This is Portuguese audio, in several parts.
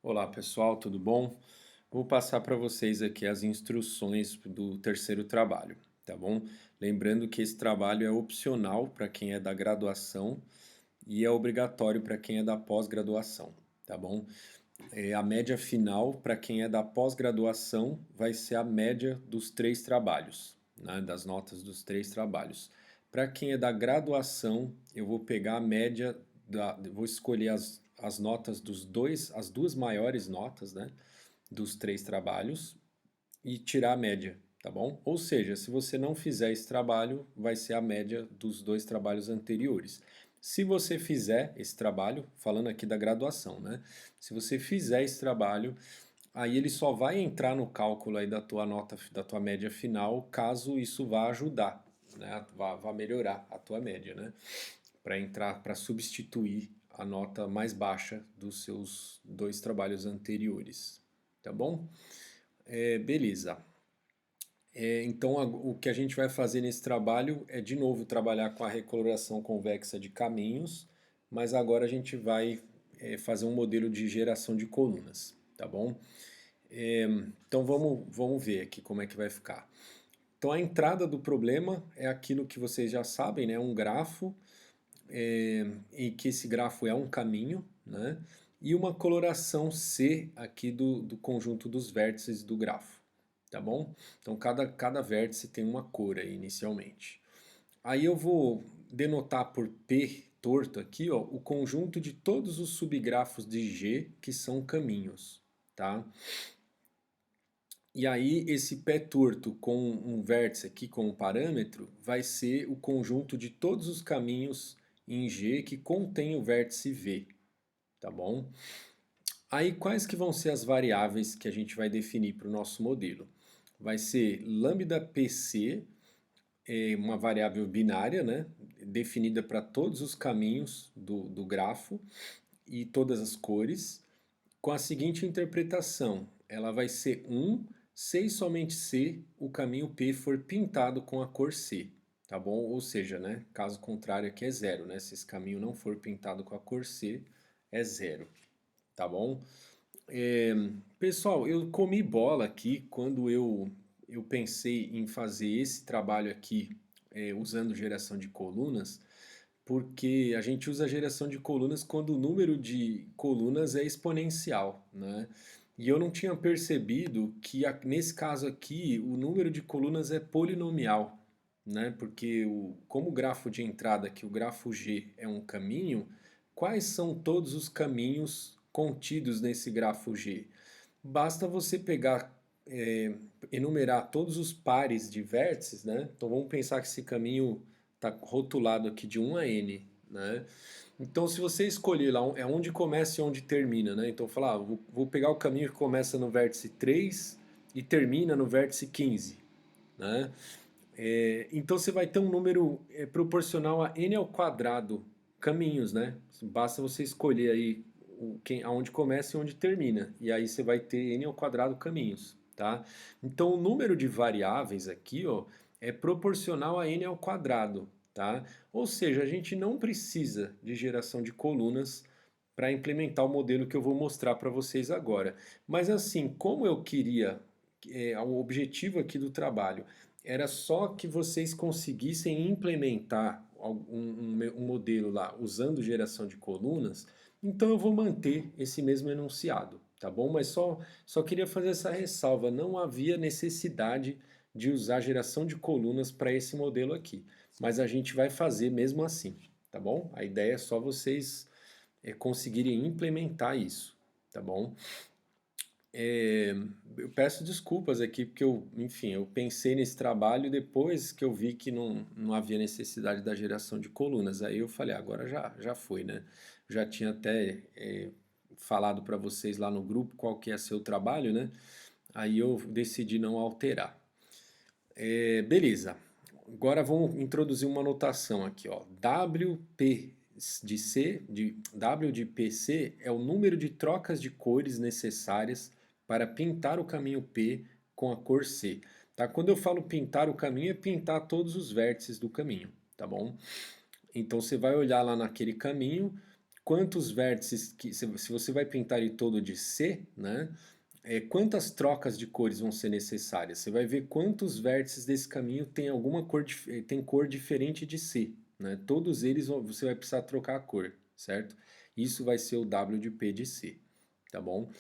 Olá pessoal, tudo bom? Vou passar para vocês aqui as instruções do terceiro trabalho, tá bom? Lembrando que esse trabalho é opcional para quem é da graduação e é obrigatório para quem é da pós-graduação, tá bom? A média final para quem é da pós-graduação vai ser a média dos três trabalhos, né? Das notas dos três trabalhos. Para quem é da graduação, eu vou pegar a média, vou escolher as notas as duas maiores notas, né? Dos três trabalhos e tirar a média, tá bom? Ou seja, se você não fizer esse trabalho, vai ser a média dos dois trabalhos anteriores. Se você fizer esse trabalho, falando aqui da graduação, né? Se você fizer esse trabalho, aí ele só vai entrar no cálculo aí da tua nota, da tua média final, caso isso vá ajudar, né? Vá melhorar a tua média, né? Para entrar, para substituir a nota mais baixa dos seus dois trabalhos anteriores, tá bom? Beleza. Então o que a gente vai fazer nesse trabalho é de novo trabalhar com a recoloração convexa de caminhos, mas agora a gente vai fazer um modelo de geração de colunas, tá bom? Então vamos ver aqui como é que vai ficar. Então a entrada do problema é aquilo que vocês já sabem, né? Um grafo, em que esse grafo é um caminho, né? E uma coloração C aqui do conjunto dos vértices do grafo, tá bom? Então cada vértice tem uma cor aí inicialmente. Aí eu vou denotar por P torto aqui, ó, o conjunto de todos os subgrafos de G que são caminhos, tá? E aí esse pé torto com um vértice aqui como parâmetro vai ser o conjunto de todos os caminhos em G que contém o vértice V, tá bom? Aí quais que vão ser as variáveis que a gente vai definir para o nosso modelo? Vai ser lambda PC, uma variável binária, né? Definida para todos os caminhos do grafo e todas as cores, com a seguinte interpretação: ela vai ser 1 se e somente se o caminho P for pintado com a cor C, tá bom? Ou seja, né, caso contrário aqui é zero, né? Se esse caminho não for pintado com a cor C, é zero, tá bom? É, pessoal, eu comi bola aqui quando eu pensei em fazer esse trabalho aqui usando geração de colunas, porque a gente usa a geração de colunas quando o número de colunas é exponencial, né? E eu não tinha percebido que nesse caso aqui o número de colunas é polinomial, né? Porque como o grafo de entrada aqui, o grafo G é um caminho, quais são todos os caminhos contidos nesse grafo G? Basta você pegar, enumerar todos os pares de vértices, né? Então vamos pensar que esse caminho está rotulado aqui de 1 a n, né? Então se você escolher lá é onde começa e onde termina, né? Então falar, vou pegar o caminho que começa no vértice 3 e termina no vértice 15, né? Então você vai ter um número proporcional a n ao quadrado caminhos, né? Basta você escolher aí aonde começa e onde termina, e aí você vai ter n ao quadrado caminhos, tá? Então o número de variáveis aqui, ó, é proporcional a n ao quadrado, tá? Ou seja, a gente não precisa de geração de colunas para implementar o modelo que eu vou mostrar para vocês agora. Mas assim, como eu queria, o objetivo aqui do trabalho era só que vocês conseguissem implementar um modelo lá usando geração de colunas, então eu vou manter esse mesmo enunciado, tá bom? Mas só queria fazer essa ressalva, não havia necessidade de usar geração de colunas para esse modelo aqui, mas a gente vai fazer mesmo assim, tá bom? A ideia é só vocês conseguirem implementar isso, tá bom? Eu peço desculpas aqui porque enfim, eu pensei nesse trabalho depois que eu vi que não havia necessidade da geração de colunas. Aí eu falei, agora já foi, né? Já tinha até falado para vocês lá no grupo qual que é seu trabalho, né? Aí eu decidi não alterar. Beleza. Agora vamos introduzir uma notação aqui, ó. W de PC é o número de trocas de cores necessárias para pintar o caminho P com a cor C. Tá? Quando eu falo pintar o caminho, é pintar todos os vértices do caminho, tá bom? Então você vai olhar lá naquele caminho, quantos vértices, se você vai pintar ele todo de C, né? Quantas trocas de cores vão ser necessárias? Você vai ver quantos vértices desse caminho tem alguma cor, tem cor diferente de C, né? Todos eles você vai precisar trocar a cor, certo? Isso vai ser o W de P de C, tá bom?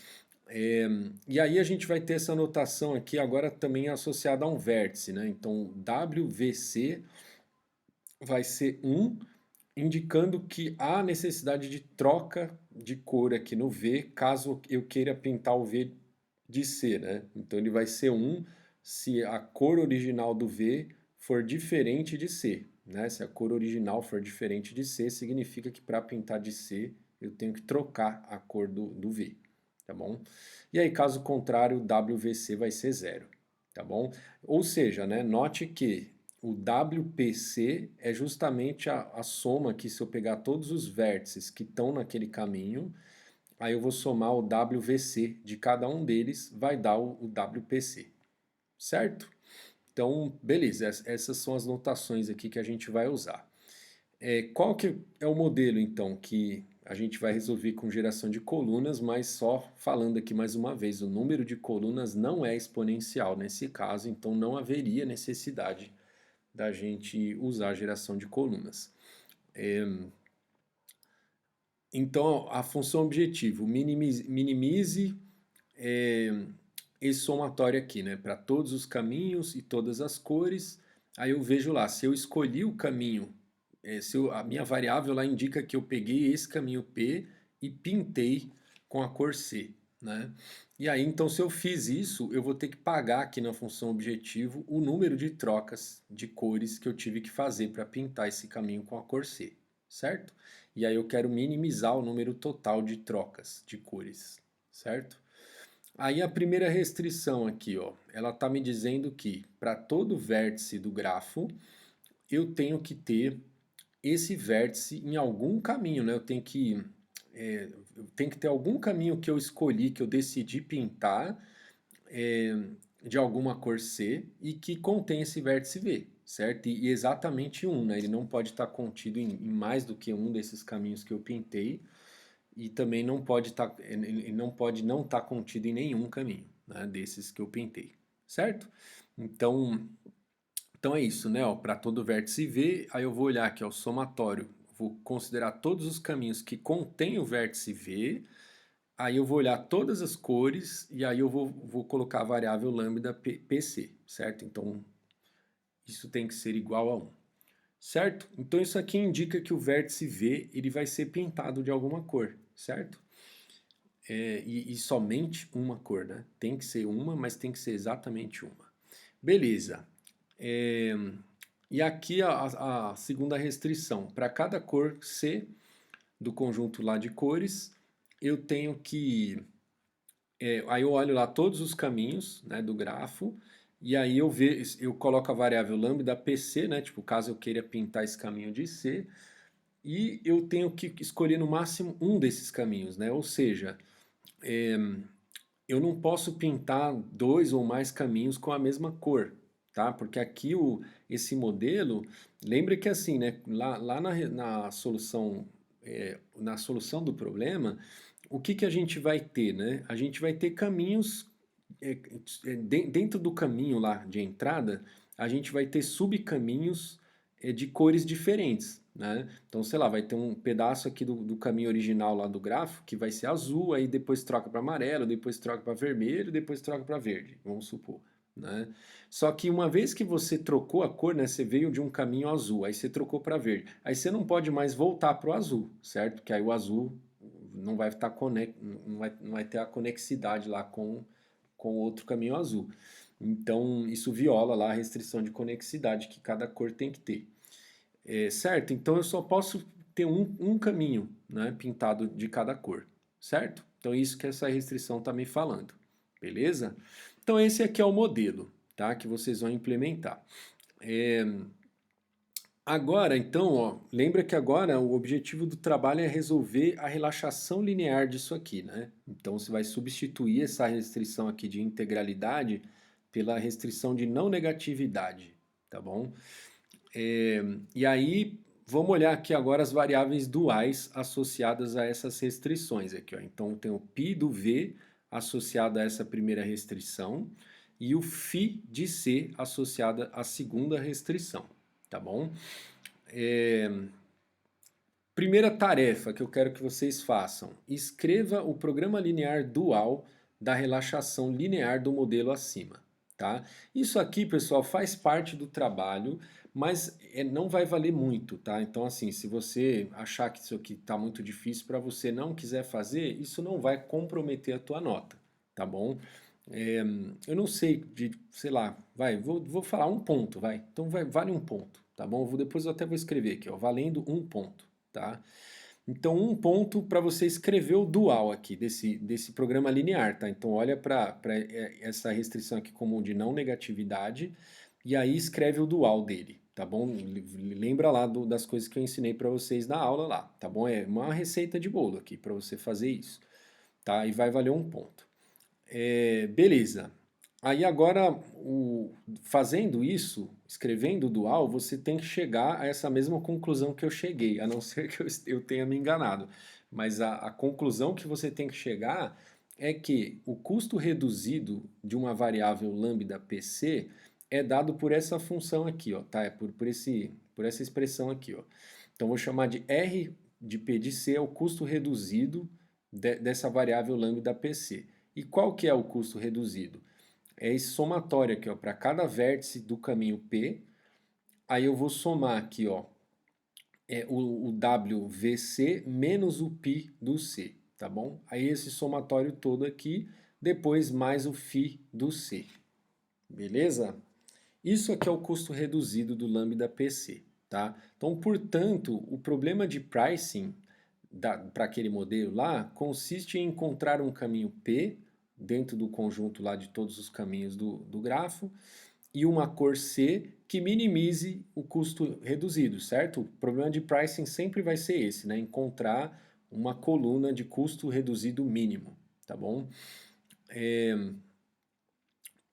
E aí a gente vai ter essa notação aqui agora também associada a um vértice, né? Então WVC vai ser 1, indicando que há necessidade de troca de cor aqui no V, caso eu queira pintar o V de C, né? Então ele vai ser 1 se a cor original do V for diferente de C, né? Se a cor original for diferente de C, significa que para pintar de C eu tenho que trocar a cor do V, tá bom? E aí, caso contrário, o WVC vai ser 0, tá bom? Ou seja, né, note que o WPC é justamente a soma que se eu pegar todos os vértices que estão naquele caminho, aí eu vou somar o WVC de cada um deles, vai dar o WPC, certo? Então, beleza, essas são as notações aqui que a gente vai usar. Qual que é o modelo, então, que a gente vai resolver com geração de colunas, mas só falando aqui mais uma vez, o número de colunas não é exponencial nesse caso, então não haveria necessidade da gente usar a geração de colunas. Então, a função objetivo, minimize esse somatório aqui, né, para todos os caminhos e todas as cores. Aí eu vejo lá, se eu escolhi o caminho, a minha variável lá indica que eu peguei esse caminho P e pintei com a cor C, né? E aí, então, se eu fiz isso, eu vou ter que pagar aqui na função objetivo o número de trocas de cores que eu tive que fazer para pintar esse caminho com a cor C, certo? E aí eu quero minimizar o número total de trocas de cores, certo? Aí a primeira restrição aqui, ó, ela está me dizendo que para todo vértice do grafo eu tenho que ter esse vértice em algum caminho, né? Eu tenho que ter algum caminho que eu escolhi, que eu decidi pintar de alguma cor C e que contém esse vértice V, certo? E exatamente um, né? Ele não pode estar contido em mais do que um desses caminhos que eu pintei e também não pode estar, ele não pode não estar contido em nenhum caminho, né? Desses que eu pintei, certo? Então é isso, né? Para todo vértice V, aí eu vou olhar aqui, ó, o somatório. Vou considerar todos os caminhos que contêm o vértice V. Aí eu vou olhar todas as cores e aí eu vou colocar a variável lambda PC, certo? Então isso tem que ser igual a 1, certo? Então isso aqui indica que o vértice V ele vai ser pintado de alguma cor, certo? E somente uma cor, né? Tem que ser uma, mas tem que ser exatamente uma. Beleza. E aqui a segunda restrição. Para cada cor C do conjunto lá de cores, eu tenho que... aí eu olho lá todos os caminhos, né, do grafo, e aí eu coloco a variável lambda PC, né, tipo, caso eu queira pintar esse caminho de C, e eu tenho que escolher no máximo um desses caminhos, né, ou seja, eu não posso pintar dois ou mais caminhos com a mesma cor, tá? Porque aqui esse modelo, lembra que assim, né? Lá na solução, na solução do problema, o que a gente vai ter, né? A gente vai ter caminhos dentro do caminho lá de entrada, a gente vai ter subcaminhos de cores diferentes, né? Então, sei lá, vai ter um pedaço aqui do caminho original lá do grafo que vai ser azul, aí depois troca para amarelo, depois troca para vermelho, depois troca para verde, vamos supor, né? Só que uma vez que você trocou a cor, né, você veio de um caminho azul, aí você trocou para verde, aí você não pode mais voltar para o azul, certo? Porque aí o azul não vai estar não vai ter a conexidade lá com outro caminho azul. Então, isso viola lá a restrição de conexidade que cada cor tem que ter. Certo? Então, eu só posso ter um caminho, né, pintado de cada cor. Certo? Então, isso que essa restrição está me falando. Beleza? Então, esse aqui é o modelo, tá, que vocês vão implementar. Agora, então, ó, lembra que agora o objetivo do trabalho é resolver a relaxação linear disso aqui, né? Então, você vai substituir essa restrição aqui de integralidade pela restrição de não negatividade, tá bom? E aí, vamos olhar aqui agora as variáveis duais associadas a essas restrições aqui, ó. Então tem o π do v associado a essa primeira restrição e o φ de c associada à segunda restrição, tá bom? Primeira tarefa que eu quero que vocês façam: escreva o programa linear dual da relaxação linear do modelo acima, tá? Isso aqui, pessoal, faz parte do trabalho, mas não vai valer muito, tá? Então, assim, se você achar que isso aqui está muito difícil para você, não quiser fazer, isso não vai comprometer a tua nota, tá bom? Eu não sei, sei lá, vou falar um ponto, vai. Então vale um ponto, tá bom? Depois eu até vou escrever aqui, ó, valendo um ponto, tá? Então um ponto para você escrever o dual aqui desse programa linear, tá? Então olha para essa restrição aqui comum de não negatividade e aí escreve o dual dele, tá bom? Lembra lá das coisas que eu ensinei para vocês na aula lá, tá bom? É uma receita de bolo aqui para você fazer isso, tá? E vai valer um ponto. Beleza. Aí agora, fazendo isso, escrevendo o dual, você tem que chegar a essa mesma conclusão que eu cheguei, a não ser que eu tenha me enganado. Mas a conclusão que você tem que chegar é que o custo reduzido de uma variável lambda PC é dado por essa função aqui, ó, tá? É por essa expressão aqui, ó. Então vou chamar de R de P de C é o custo reduzido dessa variável lambda PC. E qual que é o custo reduzido? É esse somatório aqui, ó, para cada vértice do caminho P. Aí eu vou somar aqui, ó, o WVC menos o π do C, tá bom? Aí esse somatório todo aqui, depois mais o φ do C, beleza? Isso aqui é o custo reduzido do lambda PC, tá? Então, portanto, o problema de pricing para aquele modelo lá consiste em encontrar um caminho P dentro do conjunto lá de todos os caminhos do grafo e uma cor C que minimize o custo reduzido, certo? O problema de pricing sempre vai ser esse, né? Encontrar uma coluna de custo reduzido mínimo, tá bom?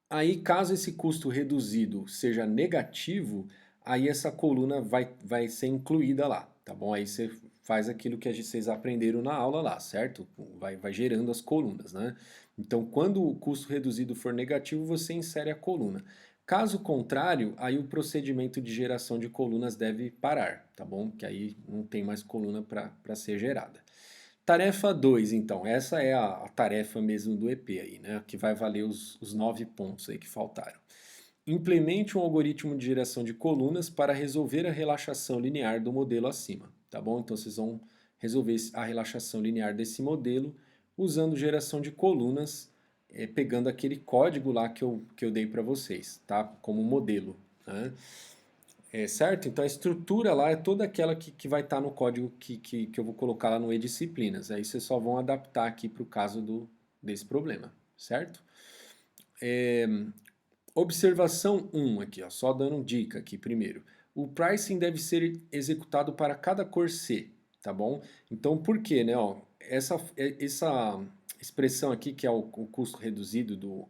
Aí, caso esse custo reduzido seja negativo, aí essa coluna vai ser incluída lá, tá bom? Aí você faz aquilo que vocês aprenderam na aula lá, certo? Vai gerando as colunas, né? Então, quando o custo reduzido for negativo, você insere a coluna. Caso contrário, aí o procedimento de geração de colunas deve parar, tá bom? Que aí não tem mais coluna para ser gerada. Tarefa 2, então. Essa é a tarefa mesmo do EP aí, né? Que vai valer os 9 pontos aí que faltaram. Implemente um algoritmo de geração de colunas para resolver a relaxação linear do modelo acima, tá bom? Então vocês vão resolver a relaxação linear desse modelo usando geração de colunas, pegando aquele código lá que eu dei para vocês, tá? Como modelo, né? Certo? Então a estrutura lá é toda aquela que vai estar no código que eu vou colocar lá no e-disciplinas. Aí vocês só vão adaptar aqui para o caso desse problema, certo? Observação 1 aqui, ó, só dando dica aqui primeiro. O pricing deve ser executado para cada cor C, tá bom? Então por quê, né? Ó, essa expressão aqui, que é o custo reduzido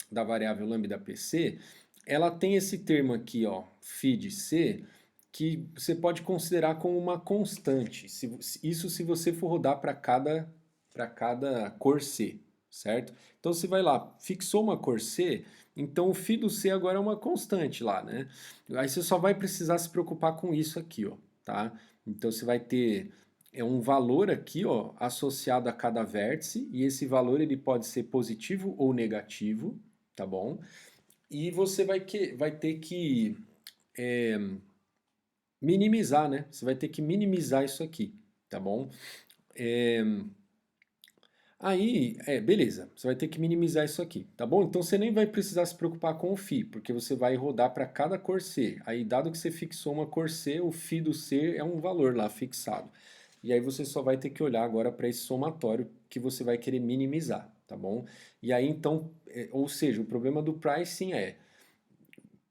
da variável lambda PC, ela tem esse termo aqui, ó, φ de C, que você pode considerar como uma constante. Isso se você for rodar para cada cor C, certo? Então você vai lá, fixou uma cor C, então o φ do C agora é uma constante lá, né? Aí você só vai precisar se preocupar com isso aqui, ó, tá? Então você vai ter um valor aqui, ó, associado a cada vértice, e esse valor ele pode ser positivo ou negativo, tá bom? E você vai ter que minimizar, né? Você vai ter que minimizar isso aqui, tá bom? Aí, beleza, você vai ter que minimizar isso aqui, tá bom? Então você nem vai precisar se preocupar com o φ, porque você vai rodar para cada cor C. Aí, dado que você fixou uma cor C, o φ do C é um valor lá fixado. E aí você só vai ter que olhar agora para esse somatório que você vai querer minimizar, tá bom? E aí então, ou seja, o problema do pricing é,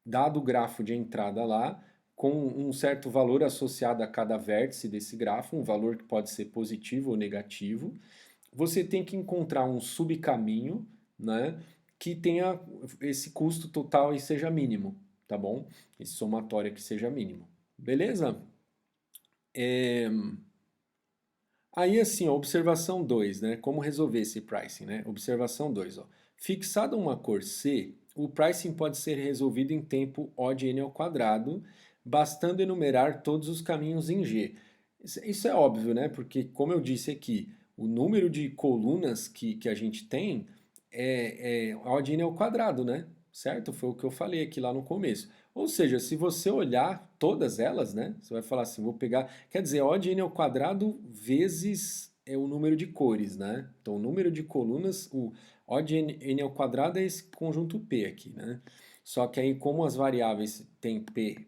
dado o grafo de entrada lá, com um certo valor associado a cada vértice desse grafo, um valor que pode ser positivo ou negativo, você tem que encontrar um subcaminho, né, que tenha esse custo total e seja mínimo, tá bom? Esse somatório que seja mínimo. Beleza? É, Aí assim, ó, observação 2, né? Como resolver esse pricing, né? Observação 2, ó. Fixada uma cor C, o pricing pode ser resolvido em tempo O de n ao quadrado, bastando enumerar todos os caminhos em G. Isso é óbvio, né? Porque, como eu disse aqui, o número de colunas que a gente tem é O de n ao quadrado, né? Certo? Foi o que eu falei aqui lá no começo. Ou seja, se você olhar todas elas, né? Você vai falar assim, vou pegar... Quer dizer, O de n ao quadrado vezes o número de cores, né? Então, o número de colunas, o O de n ao quadrado é esse conjunto P aqui, né? Só que aí, como as variáveis tem P,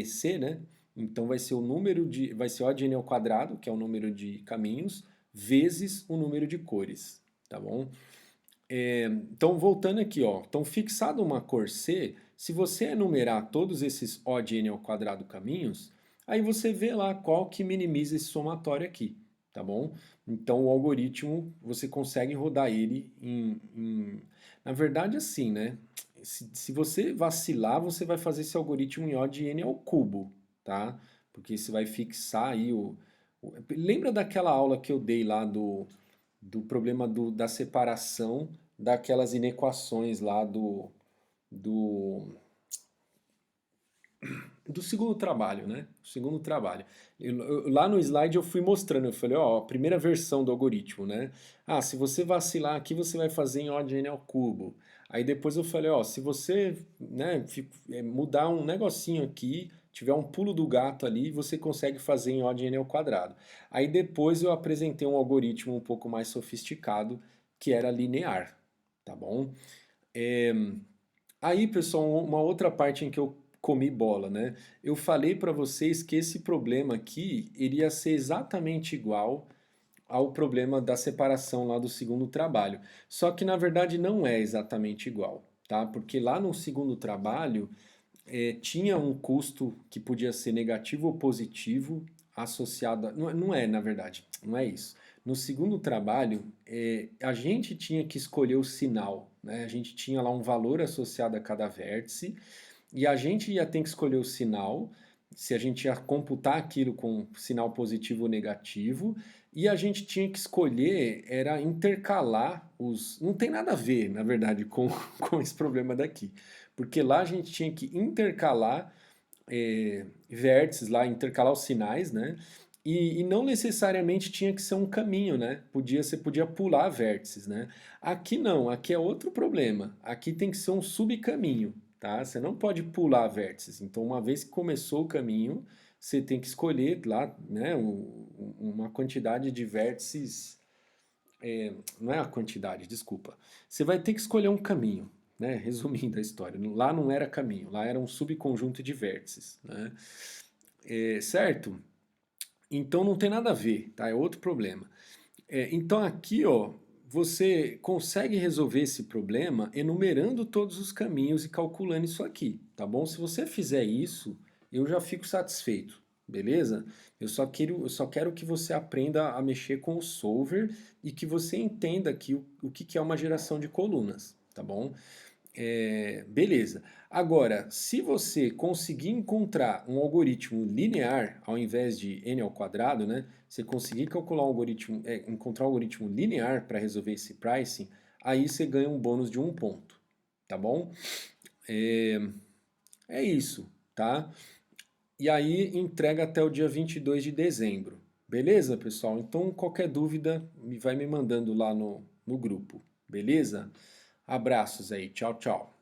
C, né? Então, vai ser o número de... Vai ser O de n ao quadrado, que é o número de caminhos, vezes o número de cores, tá bom? Então, voltando aqui, ó. Então, fixado uma cor C, se você enumerar todos esses O de n ao quadrado caminhos, aí você vê lá qual que minimiza esse somatório aqui, tá bom? Então, o algoritmo, você consegue rodar ele Na verdade, assim, né? Se você vacilar, você vai fazer esse algoritmo em O de n ao cubo, tá? Porque você vai fixar aí Lembra daquela aula que eu dei lá do problema da separação daquelas inequações lá do, do segundo trabalho, né? O segundo trabalho. Lá no slide eu fui mostrando, eu falei, ó, a primeira versão do algoritmo, né? Ah, se você vacilar aqui, você vai fazer em O de n ao cubo. Aí depois eu falei, ó, se você, né, mudar um negocinho aqui, tiver um pulo do gato ali, você consegue fazer em O de n ao quadrado. Aí depois eu apresentei um algoritmo um pouco mais sofisticado, que era linear, tá bom? É, Aí, pessoal, uma outra parte em que eu comi bola, né? Eu falei para vocês que esse problema aqui iria ser exatamente igual ao problema da separação lá do segundo trabalho. Só que na verdade não é exatamente igual, tá? Porque lá no segundo trabalho tinha um custo que podia ser negativo ou positivo associado a... Não é, na verdade, não é isso. No segundo trabalho, a gente tinha que escolher o sinal, né? A gente tinha lá um valor associado a cada vértice e a gente ia ter que escolher o sinal, se a gente ia computar aquilo com sinal positivo ou negativo, e a gente tinha que escolher, era intercalar os... Não tem nada a ver, na verdade, com esse problema daqui. Porque lá a gente tinha que intercalar vértices lá, intercalar os sinais, né? E não necessariamente tinha que ser um caminho, né? Você podia pular vértices, né? Aqui não, aqui é outro problema. Aqui tem que ser um subcaminho, tá? Você não pode pular vértices. Então, uma vez que começou o caminho, você tem que escolher lá, né, uma quantidade de vértices. Não é a quantidade, desculpa. Você vai ter que escolher um caminho, né? Resumindo a história. Lá não era caminho, lá era um subconjunto de vértices, né? Certo? Então não tem nada a ver, tá? É outro problema. Então aqui, ó, você consegue resolver esse problema enumerando todos os caminhos e calculando isso aqui, tá bom? Se você fizer isso, eu já fico satisfeito, beleza? Eu só quero que você aprenda a mexer com o solver e que você entenda aqui o que é uma geração de colunas, tá bom? Beleza. Agora, se você conseguir encontrar um algoritmo linear ao invés de n ao quadrado, né? Você conseguir calcular um algoritmo, encontrar um algoritmo linear para resolver esse pricing, aí você ganha um bônus de 1 ponto, tá bom? É, é isso, tá? E aí entrega até o dia 22 de dezembro. Beleza, pessoal? Então, qualquer dúvida, vai me mandando lá no grupo. Beleza? Abraços aí. Tchau, tchau.